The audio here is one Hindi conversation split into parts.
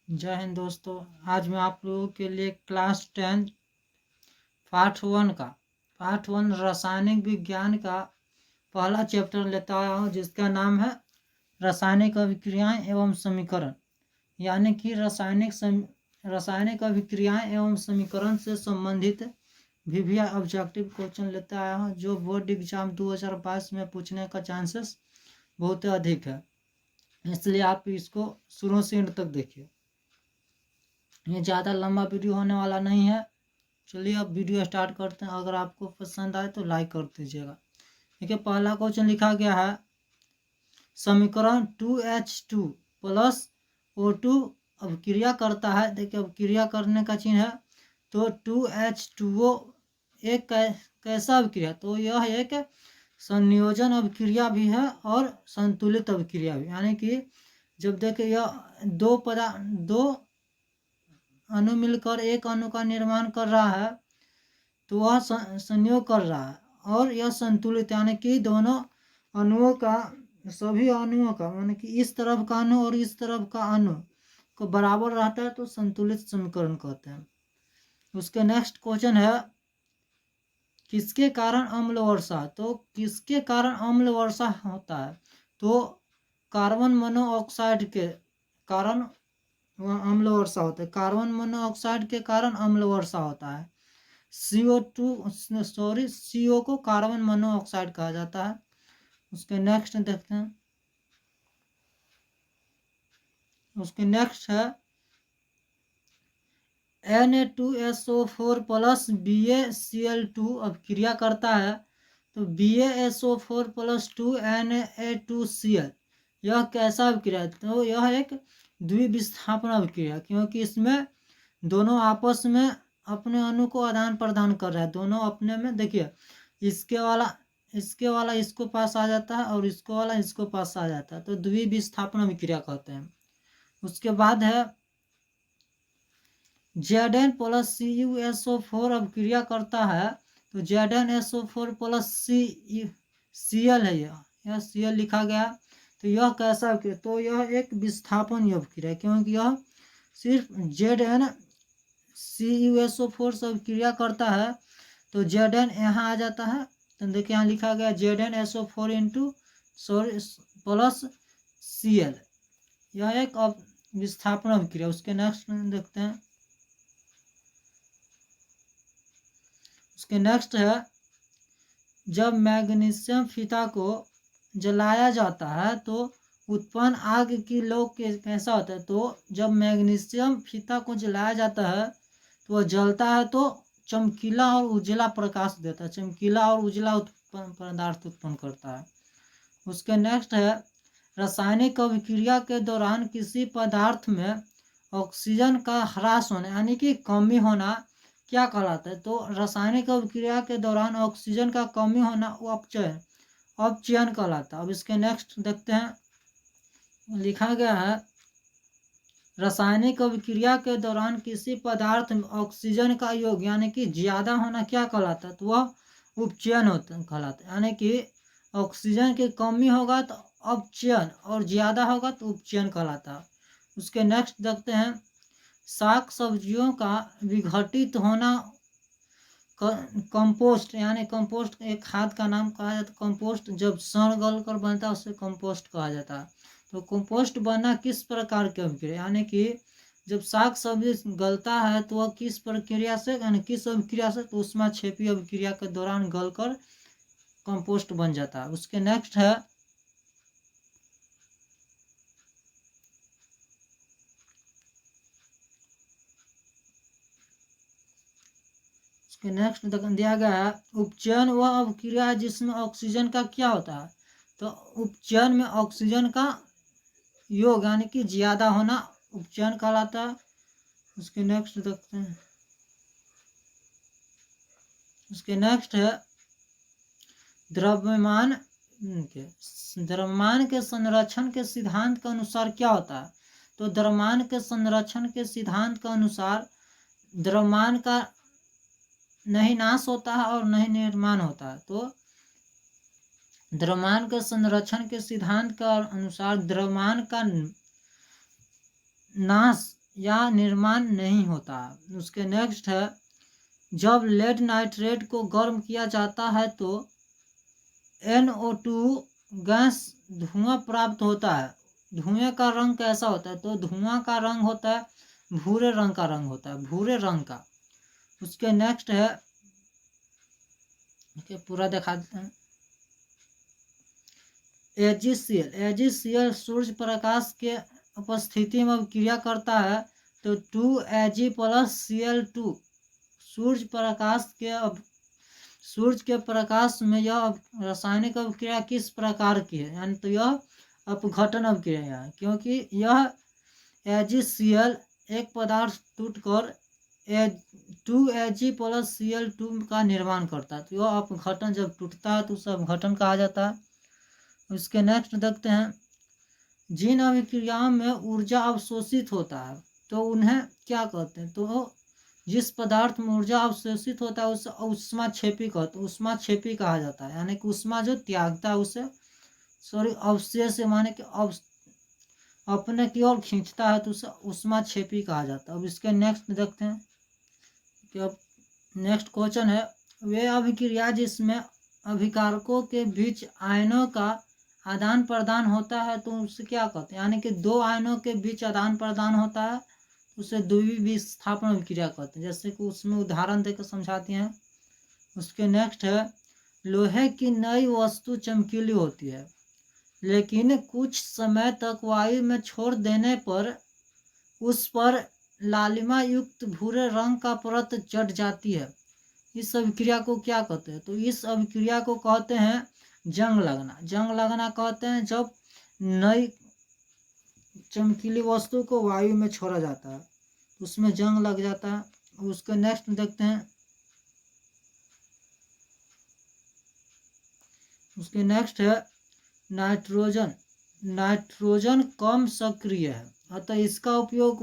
जय हिंद दोस्तों। आज मैं आप लोगों के लिए क्लास 10 पार्ट वन रासायनिक विज्ञान का पहला चैप्टर लेता आया हूँ, जिसका नाम है रासायनिक अभिक्रियाएं एवं समीकरण। यानी कि रासायनिक अभिक्रियाएं एवं समीकरण से संबंधित विभिन्न ऑब्जेक्टिव क्वेश्चन लेता आया हूँ, जो बोर्ड एग्जाम 2022 में पूछने का चांसेस बहुत अधिक है। इसलिए आप इसको शुरू से एंड तक देखिए। ये ज़्यादा लंबा वीडियो होने वाला नहीं है। चलिए अब वीडियो स्टार्ट करते हैं। अगर आपको पसंद आए तो लाइक कर दीजिएगा। देखिए, पहला क्वेश्चन लिखा गया है, समीकरण 2H2 प्लस O2 अभिक्रिया करता है। देखिए, अभिक्रिया करने का चिन्ह है, तो 2H2O एक कैसा अभिक्रिया, तो यह एक संयोजन अभिक्रिया भी है और संतुलित अभिक्रिया भी। यानी कि जब देखिए यह दो अणु मिलकर एक अणु का निर्माण कर रहा है, तो वह संयोग कर रहा है और यह संतुलित, यानी कि दोनों अणुओं का, सभी अणुओं का, यानी कि इस तरफ का अणु और इस तरफ का अणु को बराबर रहता है, तो संतुलित समीकरण कहते हैं। उसके नेक्स्ट क्वेश्चन है, किसके कारण अम्ल वर्षा, तो किसके कारण अम्ल वर्षा होता है, तो कार्बन मोनोऑक्साइड के कारण अम्ल वर्षा होता है। कार्बन मोनोऑक्साइड के कारण अम्ल वर्षा होता है। CO को कार्बन मोनोऑक्साइड कहा जाता है। उसके नेक्स्ट देखते हैं। उसके नेक्स्ट है, Na2SO4 प्लस BaCl2 अभिक्रिया करता है, तो BaSO4 प्लस 2Na2Cl यह कैसा अभिक्रिया है, तो यह एक द्विविस्थापन अभिक्रिया, क्योंकि इसमें दोनों आपस में अपने अणु को आदान प्रदान कर रहा है। दोनों अपने में, देखिए इसके वाला इसको पास आ जाता है और इसको वाला इसको पास आ जाता है, तो द्विविस्थापन अभिक्रिया कहते हैं। उसके बाद है, Zn प्लस CuSO4 अभिक्रिया करता है, तो ZnSO4 प्लस Cl है, यह Cl लिखा गया। तो यह कैसा अभिक्रिया, तो यह एक विस्थापन अभिक्रिया है, क्योंकि यह सिर्फ ZnCuSO4 से अभिक्रिया करता है, तो Zn यहाँ आ जाता है। तो देखिए यहाँ लिखा गया ZnSO4 प्लस Cl, यह एक विस्थापन अभिक्रिया। उसके नेक्स्ट देखते हैं। उसके नेक्स्ट है, जब मैग्नीशियम फीता को जलाया जाता है तो उत्पन्न आग की लौ कैसा होता है, तो जब मैग्नीशियम फीता को जलाया जाता है तो वह जलता है, तो चमकीला और उजला प्रकाश देता है, चमकीला और उजला पदार्थ उत्पन्न करता है। उसके नेक्स्ट है, रासायनिक अभिक्रिया के दौरान किसी पदार्थ में ऑक्सीजन का ह्रास होना, यानी कि कमी होना, क्या कहलाता है, तो रासायनिक अभिक्रिया के दौरान ऑक्सीजन का कमी होना वो अपचयन कहलाता है। अब इसके नेक्स्ट देखते हैं। लिखा गया है, रासायनिक अभिक्रिया के दौरान किसी पदार्थ में ऑक्सीजन का योग यानी कि ज्यादा होना क्या कहलाता है, तो वह उपचयन होता कहलाता है। यानी कि ऑक्सीजन की कमी होगा तो अपचयन और ज्यादा होगा तो उपचयन कहलाता है। उसके नेक्स्ट देखते हैं, साग सब्जियों का विघटित होना, कंपोस्ट, यानी कंपोस्ट एक खाद का नाम कहा जाता है। कंपोस्ट जब सड़ गल कर बनता है उसे कंपोस्ट कहा जाता है। तो कंपोस्ट बनना किस प्रकार की अभिक्रिया, यानी कि जब साग सब्जी गलता है तो वह किस प्रक्रिया से, यानी किस अभिक्रिया से, तो उसमें छेपी अभिक्रिया के दौरान गलकर कंपोस्ट बन जाता है। उसके नेक्स्ट है, नेक्स्ट दिया गया है, उपचयन वह अभिक्रिया है जिसमें ऑक्सीजन का क्या होता है, तो उपचयन में ऑक्सीजन का योग यानी कि ज्यादा होना उपचयन कहलाता है। उसके नेक्स्ट देखते हैं। उसके नेक्स्ट है, द्रव्यमान के संरक्षण के सिद्धांत के अनुसार क्या होता है, तो द्रव्यमान के संरक्षण के सिद्धांत के अनुसार द्रव्यमान का नहीं नाश होता है और नहीं निर्माण होता है। तो द्रव्यमान के संरक्षण के सिद्धांत के अनुसार द्रव्यमान का नाश या निर्माण नहीं होता है। उसके नेक्स्ट है, जब लेड नाइट्रेट को गर्म किया जाता है तो NO2 गैस धुआं प्राप्त होता है। धुएं का रंग कैसा होता है? तो धुआं का रंग होता है भूरे रंग का रंग होता है, भूरे रंग का। उसके नेक्स्ट है, पूरा दिखा देते हैं। AgCl सूर्य प्रकाश के उपस्थिति में क्रिया करता है तो 2Ag प्लस Cl2 सूर्य के प्रकाश में यह रासायनिक अभिक्रिया किस प्रकार की है? यानी तो यह अपघटन अभिक्रिया है, क्योंकि यह AgCl एक पदार्थ टूटकर 2Ag प्लस Cl2 का निर्माण करता है। तो यह अपघटन जब टूटता है तो उसे अपघटन कहा जाता है। उसके नेक्स्ट देखते हैं, जिन अभिक्रियाओं में ऊर्जा अवशोषित होता है तो उन्हें क्या कहते हैं? तो जिस पदार्थ में ऊर्जा अवशोषित होता है उसे ऊष्माक्षेपी कहते हैं, ऊष्माक्षेपी कहा जाता है। यानी कि ऊष्मा जो त्यागता है उसे, अवशेष माने कि अपने की ओर खींचता है तो उसे ऊष्माक्षेपी कहा जाता है। अब इसके नेक्स्ट देखते हैं कि अब नेक्स्ट क्वेश्चन है, वे अभिक्रिया जिसमें अभिकारकों के बीच आयनों का आदान प्रदान होता है तो उसे क्या कहते हैं? यानी कि दो आयनों के बीच आदान प्रदान होता है उसे द्वितीय विस्थापन अभिक्रिया कहते हैं। जैसे कि उसमें उदाहरण देकर समझाते हैं। उसके नेक्स्ट है, लोहे की नई वस्तु चमकीली होती है लेकिन कुछ समय तक वायु में छोड़ देने पर उस पर लालिमा युक्त भूरे रंग का परत चढ़ जाती है। इस अभिक्रिया को क्या कहते हैं? तो इस अभिक्रिया को कहते हैं जंग लगना। जंग लगना कहते हैं जब नई चमकीली वस्तु को वायु में छोड़ा जाता है तो उसमें जंग लग जाता है। उसके नेक्स्ट देखते हैं, उसके नेक्स्ट है नाइट्रोजन। नाइट्रोजन कम सक्रिय है अतः इसका उपयोग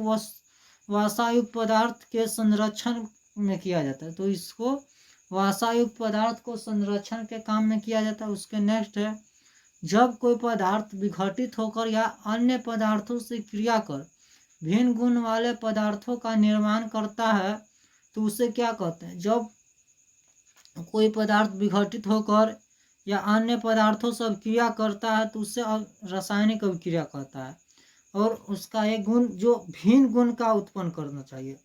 वसायुक्त पदार्थ के संरक्षण में किया जाता है। तो इसको वसायुक्त पदार्थ को संरक्षण के काम में किया जाता है। उसके नेक्स्ट है, जब कोई पदार्थ विघटित होकर या अन्य पदार्थों से क्रिया कर भिन्न गुण वाले पदार्थों का निर्माण करता है तो उसे क्या कहते हैं? जब कोई पदार्थ विघटित होकर या अन्य पदार्थों से अभिक्रिया करता है तो उससे रासायनिक अभिक्रिया कहता है, और उसका एक गुण जो भिन्न गुण का उत्पन्न करना चाहिए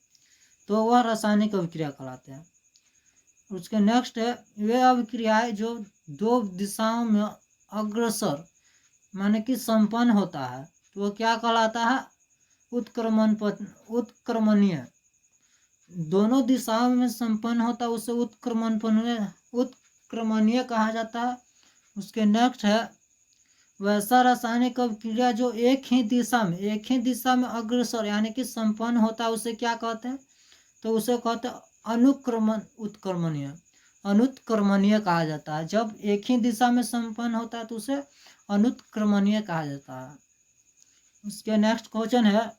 तो वह रासायनिक अभिक्रिया कहलाते हैं। उसके नेक्स्ट है, वे अभिक्रियाएं जो दो दिशाओं में अग्रसर माने कि संपन्न होता है तो वह क्या कहलाता है? उत्क्रमणीय। दोनों दिशाओं में संपन्न होता है उसे उत्क्रमणीय कहा जाता है। उसके नेक्स्ट है, वैसा रासायनिक अभिक्रिया जो एक ही दिशा में अग्रसर यानी कि संपन्न होता है उसे क्या कहते हैं? तो उसे कहते हैं अनुत्क्रमणीय कहा जाता है। जब एक ही दिशा में संपन्न होता है तो उसे अनुत्क्रमणीय कहा जाता है। उसके नेक्स्ट क्वेश्चन है,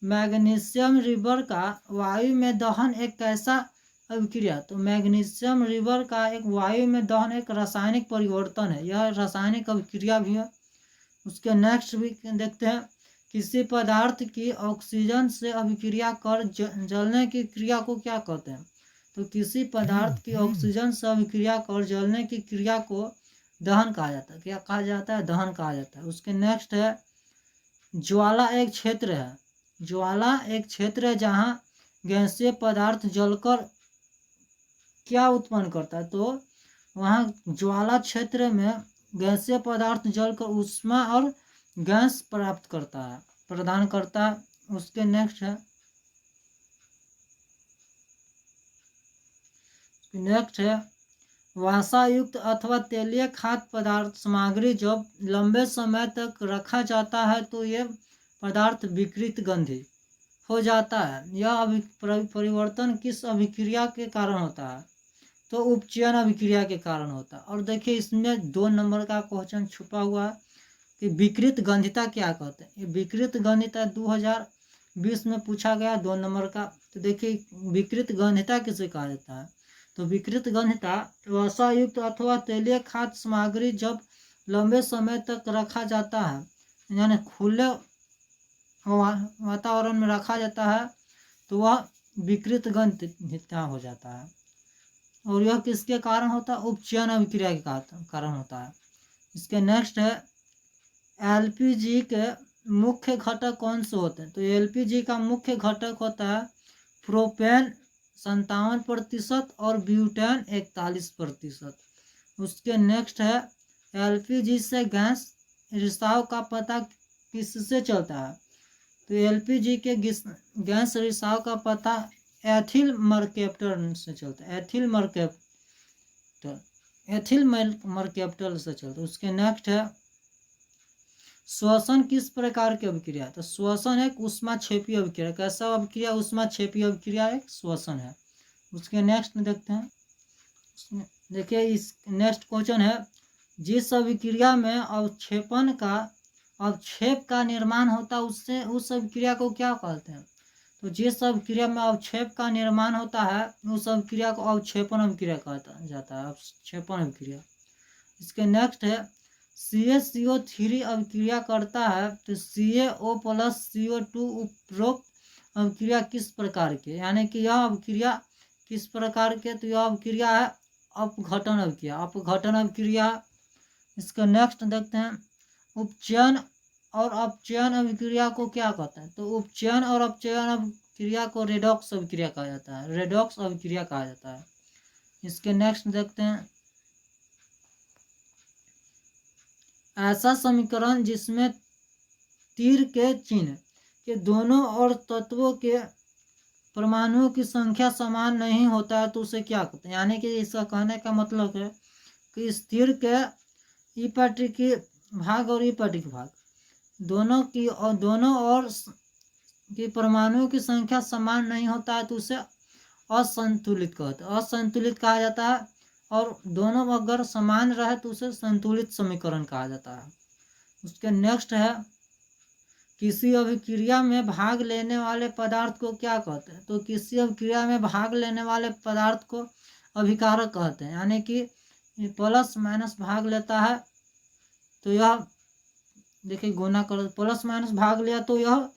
मैग्नीशियम रिबर का वायु में दहन एक कैसा अभिक्रिया? तो मैग्नीशियम रिबर का एक वायु में दहन एक रासायनिक परिवर्तन है, यह रासायनिक अभिक्रिया भी है। उसके नेक्स्ट भी देखते हैं, किसी पदार्थ की ऑक्सीजन से अभिक्रिया कर जलने की क्रिया को क्या कहते हैं? तो किसी पदार्थ की ऑक्सीजन से अभिक्रिया कर जलने की क्रिया को दहन कहा जाता है। क्या कहा जाता है? दहन कहा जाता है। उसके नेक्स्ट है, ज्वाला एक क्षेत्र है। ज्वाला एक क्षेत्र है जहाँ गैसीय पदार्थ जलकर क्या उत्पन्न करता है? तो वहाँ ज्वाला क्षेत्र में गैसीय पदार्थ जलकर ऊष्मा और गैस प्राप्त करता है, प्रदान करता है। उसके नेक्स्ट है वसायुक्त अथवा तेलीय खाद्य पदार्थ सामग्री जब लंबे समय तक रखा जाता है तो ये पदार्थ विकृत गंधी हो जाता है। यह परिवर्तन किस अभिक्रिया के कारण होता है? तो उपचयन अभिक्रिया के कारण होता है। और देखिए इसमें 2 नंबर का क्वेश्चन छुपा हुआ है कि विकृत गंधिता क्या कहते हैं? ये विकृत गंधिता 2020 में पूछा गया 2 नंबर का। तो देखिए विकृत गंधिता किसे कहा जाता है? तो विकृत गंधिता वसायुक्त अथवा तेलीय खाद्य सामग्री जब लंबे समय तक रखा जाता है यानी खुले वातावरण में रखा जाता है तो वह विकृत गंध हो जाता है। और यह किसके कारण होता है? उपचयन अभिक्रिया के कारण होता है। इसके नेक्स्ट है एलपीजी के मुख्य घटक कौन से होते हैं? तो एलपीजी का मुख्य घटक होता है प्रोपेन 57% और ब्यूटेन 41%। उसके नेक्स्ट है एलपीजी से गैस रिसाव का पता किससे चलता है? तो एलपीजी के गैस रिसाव का पता एथिल मर्केप्टर से चलता है। एथिल मर्केप्टर से चलता है। उसके नेक्स्ट है श्वसन किस प्रकार की अभिक्रिया? तो श्वसन एक ऊष्माक्षेपीय अभिक्रिया। कैसा अभिक्रिया? ऊष्माक्षेपीय अभिक्रिया एक श्वसन है। उसके नेक्स्ट देखते हैं। देखिए इस नेक्स्ट क्वेश्चन है जिस अभिक्रिया में अवक्षेप का निर्माण होता है उससे उस अभिक्रिया को क्या कहते हैं? तो जिस अभिक्रिया में अवक्षेप का निर्माण होता है उस अभिक्रिया को अवक्षेपण अभिक्रिया कहा जाता है। अवक्षेपण अभिक्रिया। इसके नेक्स्ट है CaCO3 अभिक्रिया करता है तो CaO प्लस CO2 उपरोक्त अभिक्रिया किस प्रकार की? यानी कि यह अभिक्रिया किस प्रकार के? तो यह अभिक्रिया है अपघटन अभिक्रिया। अपघटन अभिक्रिया। इसका नेक्स्ट देखते हैं उपचयन और अपचयन अभिक्रिया को क्या कहते हैं? तो उपचयन और अपचयन अभिक्रिया को रेडॉक्स अभिक्रिया कहा जाता है। रेडॉक्स अभिक्रिया कहा जाता है। इसके नेक्स्ट देखते हैं ऐसा समीकरण जिसमें तीर के चिन्ह के दोनों और तत्वों के परमाणुओं की संख्या समान नहीं होता है तो उसे क्या कहते हैं? यानी कि इसका कहने का मतलब है कि स्थिर के इपैट्रिक भाग और इपैट्रिक भाग दोनों और की परमाणुओं की संख्या समान नहीं होता है तो उसे असंतुलित कहते हैं। असंतुलित कहा जाता है। और दोनों अगर समान रहे तो उसे संतुलित समीकरण कहा जाता है। उसके नेक्स्ट है किसी अभिक्रिया में भाग लेने वाले पदार्थ को क्या कहते हैं? तो किसी अभिक्रिया में भाग लेने वाले पदार्थ को अभिकारक कहते हैं। यानी कि प्लस माइनस भाग लेता है तो यह देखिए गुना कर प्लस माइनस भाग लिया तो यह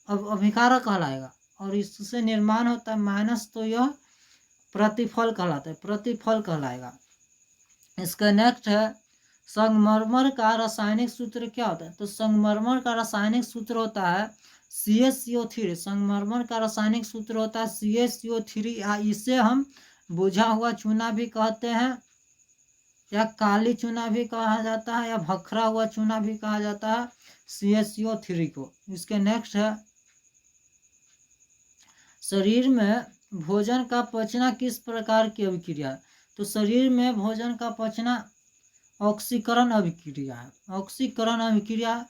अभिकारक कहलाएगा। और इससे निर्माण होता है माइनस तो यह प्रतिफल कहलाता है। प्रतिफल कहलाएगा। इसका नेक्स्ट है संगमरमर का रासायनिक सूत्र क्या होता है? तो संगमरमर का रासायनिक सूत्र होता है CaCO3। संगमरमर का रासायनिक सूत्र होता है CaCO3। इसे हम बुझा हुआ चूना भी कहते हैं या काली चूना भी कहा जाता है या भखरा हुआ चूना भी कहा जाता है CaCO3 को। इसके नेक्स्ट है शरीर में भोजन का पचना किस प्रकार की अभिक्रिया है? तो शरीर में भोजन का पचना ऑक्सीकरण अभिक्रिया है। ऑक्सीकरण अभिक्रिया।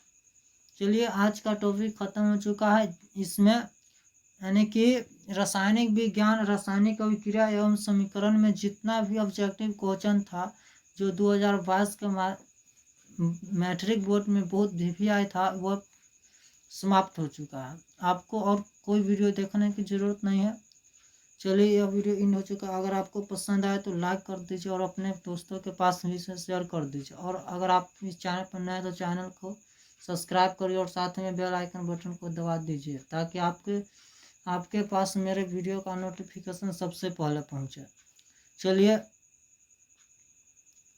चलिए आज का टॉपिक खत्म हो चुका है। इसमें यानी कि रासायनिक विज्ञान रासायनिक अभिक्रिया एवं समीकरण में जितना भी ऑब्जेक्टिव क्वेश्चन था जो 2022 के मैट्रिक बोर्ड में बहुत भी आया था वह समाप्त हो चुका है। आपको और कोई वीडियो देखने की ज़रूरत नहीं है। चलिए यह वीडियो इन हो चुका है। अगर आपको पसंद आए तो लाइक कर दीजिए और अपने दोस्तों के पास भी इसे शेयर कर दीजिए। और अगर आप इस चैनल पर नए हैं तो चैनल को सब्सक्राइब करिए और साथ में बेल आइकन बटन को दबा दीजिए ताकि आपके पास मेरे वीडियो का नोटिफिकेशन सबसे पहले पहुंचे। चलिए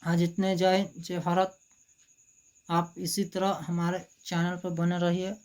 आज इतने। जय भारत। आप इसी तरह हमारे चैनल पर बने रहिए।